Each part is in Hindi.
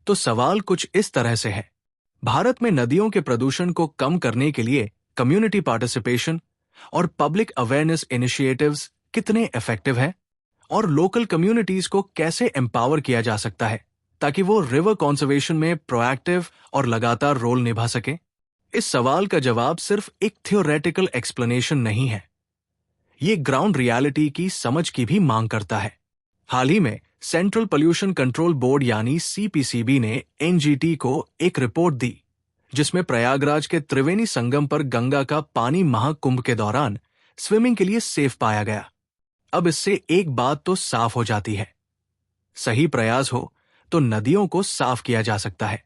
तो सवाल कुछ इस तरह से है, भारत में नदियों के प्रदूषण को कम करने के लिए कम्युनिटी पार्टिसिपेशन और पब्लिक अवेयरनेस इनिशिएटिव्स कितने इफेक्टिव हैं और लोकल कम्युनिटीज को कैसे एम्पावर किया जा सकता है ताकि वो रिवर कंजर्वेशन में प्रोएक्टिव और लगातार रोल निभा सके। इस सवाल का जवाब सिर्फ एक थियोरेटिकल एक्सप्लेनेशन नहीं है, ये ग्राउंड रियलिटी की समझ की भी मांग करता है। हाल ही में सेंट्रल पोल्यूशन कंट्रोल बोर्ड यानी सीपीसीबी ने एनजीटी को एक रिपोर्ट दी जिसमें प्रयागराज के त्रिवेणी संगम पर गंगा का पानी महाकुंभ के दौरान स्विमिंग के लिए सेफ पाया गया। अब इससे एक बात तो साफ हो जाती है, सही प्रयास हो तो नदियों को साफ किया जा सकता है।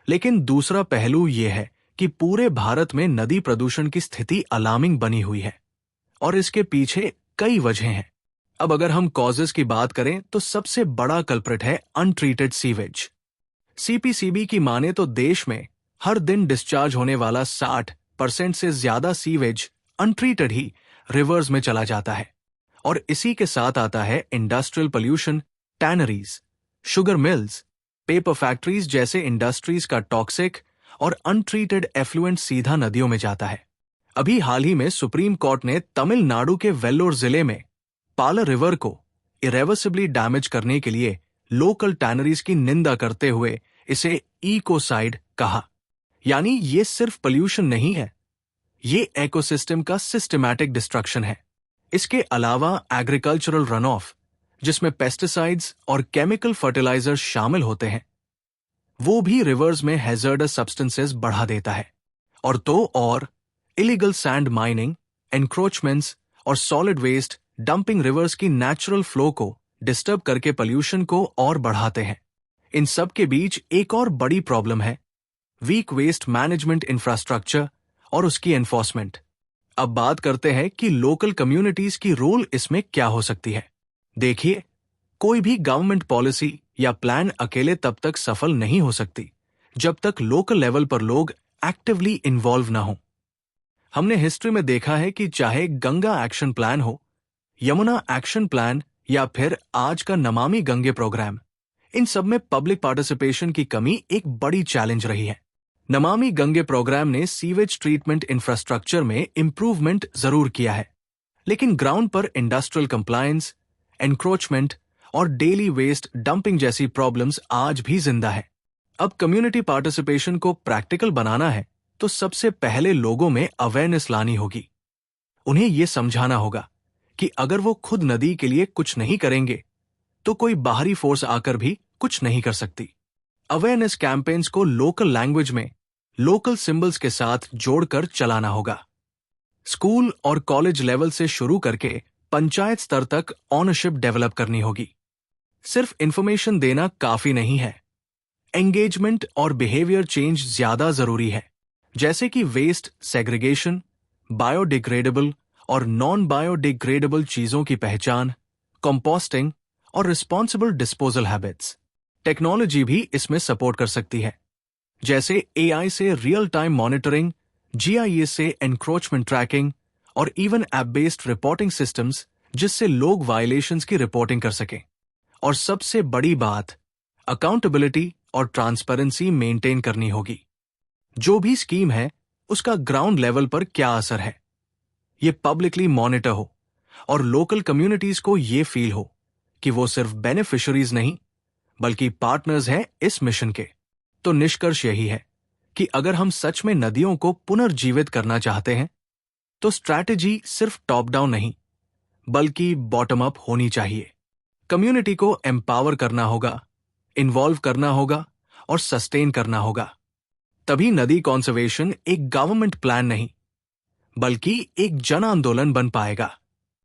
लेकिन दूसरा पहलू यह है कि पूरे भारत में नदी प्रदूषण की स्थिति अलार्मिंग बनी हुई है और इसके पीछे कई वजहें हैं। अब अगर हम कॉजेस की बात करें तो सबसे बड़ा कल्प्रिट है अनट्रीटेड सीवेज। सीपीसीबी की माने तो देश में हर दिन डिस्चार्ज होने वाला 60% से ज्यादा सीवेज अनट्रीटेड ही रिवर्स में चला जाता है और इसी के साथ आता है industrial pollution, tanneries, sugar mills, paper factories जैसे इंडस्ट्रीज का टॉक्सिक और अनट्रीटेड एफ्लुएंट सीधा नदियों में जाता है। अभी हाल ही में सुप्रीम कोर्ट ने तमिलनाडु के वेल्लोर जिले में पाला रिवर को इरेवर्सिबली डैमेज करने के लिए लोकल टैनरीज की निंदा करते हुए इसे इकोसाइड कहा। यानी ये सिर्फ पोल्यूशन नहीं है, ये इकोसिस्टम का सिस्टमैटिक डिस्ट्रक्शन है। इसके अलावा एग्रीकल्चरल रन ऑफ जिसमें पेस्टिसाइड्स और केमिकल फर्टिलाइजर्स शामिल होते हैं वो भी रिवर्स में हैजर्डस सब्सटेंसेस बढ़ा देता है। और इलीगल सैंड माइनिंग, एनक्रोचमेंट्स और सॉलिड वेस्ट डंपिंग रिवर्स की नेचुरल फ्लो को डिस्टर्ब करके पोल्यूशन को और बढ़ाते हैं। इन सब के बीच एक और बड़ी प्रॉब्लम है वीक वेस्ट मैनेजमेंट इंफ्रास्ट्रक्चर और उसकी एनफोर्समेंट। अब बात करते हैं कि लोकल कम्युनिटीज की रोल इसमें क्या हो सकती है। देखिए, कोई भी गवर्नमेंट पॉलिसी या प्लान अकेले तब तक सफल नहीं हो सकती जब तक लोकल लेवल पर लोग एक्टिवली इन्वॉल्व ना हो। हमने हिस्ट्री में देखा है कि चाहे गंगा एक्शन प्लान हो, यमुना एक्शन प्लान या फिर आज का नमामि गंगे प्रोग्राम, इन सब में पब्लिक पार्टिसिपेशन की कमी एक बड़ी चैलेंज रही है। नमामि गंगे प्रोग्राम ने सीवेज ट्रीटमेंट इंफ्रास्ट्रक्चर में इंप्रूवमेंट जरूर किया है, लेकिन ग्राउंड पर इंडस्ट्रियल कंप्लायंस, एनक्रोचमेंट और डेली वेस्ट डंपिंग जैसी प्रॉब्लम्स आज भी जिंदा है। अब कम्युनिटी पार्टिसिपेशन को प्रैक्टिकल बनाना है तो सबसे पहले लोगों में अवेयरनेस लानी होगी। उन्हें यह समझाना होगा कि अगर वो खुद नदी के लिए कुछ नहीं करेंगे तो कोई बाहरी फोर्स आकर भी कुछ नहीं कर सकती। अवेयरनेस कैंपेन्स को लोकल लैंग्वेज में लोकल सिंबल्स के साथ जोड़कर चलाना होगा। स्कूल और कॉलेज लेवल से शुरू करके पंचायत स्तर तक ऑनरशिप डेवलप करनी होगी। सिर्फ इंफॉर्मेशन देना काफी नहीं है, एंगेजमेंट और बिहेवियर चेंज ज्यादा जरूरी है, जैसे कि वेस्ट सेग्रीगेशन, बायोडिग्रेडेबल और नॉन बायोडिग्रेडेबल चीजों की पहचान, कंपोस्टिंग और रिस्पॉन्सिबल डिस्पोजल हैबिट्स। टेक्नोलॉजी भी इसमें सपोर्ट कर सकती है, जैसे एआई से रियल टाइम मॉनिटरिंग, जीआईएस से एनक्रोचमेंट ट्रैकिंग और even app based reporting systems जिससे लोग वायलेशंस की रिपोर्टिंग कर सकें। और सबसे बड़ी बात, अकाउंटेबिलिटी और ट्रांसपेरेंसी मेंटेन करनी होगी। जो भी स्कीम है उसका ग्राउंड लेवल पर क्या असर है ये पब्लिकली मॉनिटर हो और लोकल कम्युनिटीज को ये फील हो कि वो सिर्फ बेनिफिशियरीज नहीं बल्कि पार्टनर्स हैं इस मिशन के। तो निष्कर्ष यही है कि अगर हम सच में नदियों को पुनर्जीवित करना चाहते हैं तो स्ट्रैटेजी सिर्फ टॉप डाउन नहीं बल्कि बॉटम अप होनी चाहिए। कम्युनिटी को एम्पावर करना होगा, इन्वॉल्व करना होगा और सस्टेन करना होगा। तभी नदी कॉन्जर्वेशन एक गवर्नमेंट प्लान नहीं बल्कि एक जन आंदोलन बन पाएगा।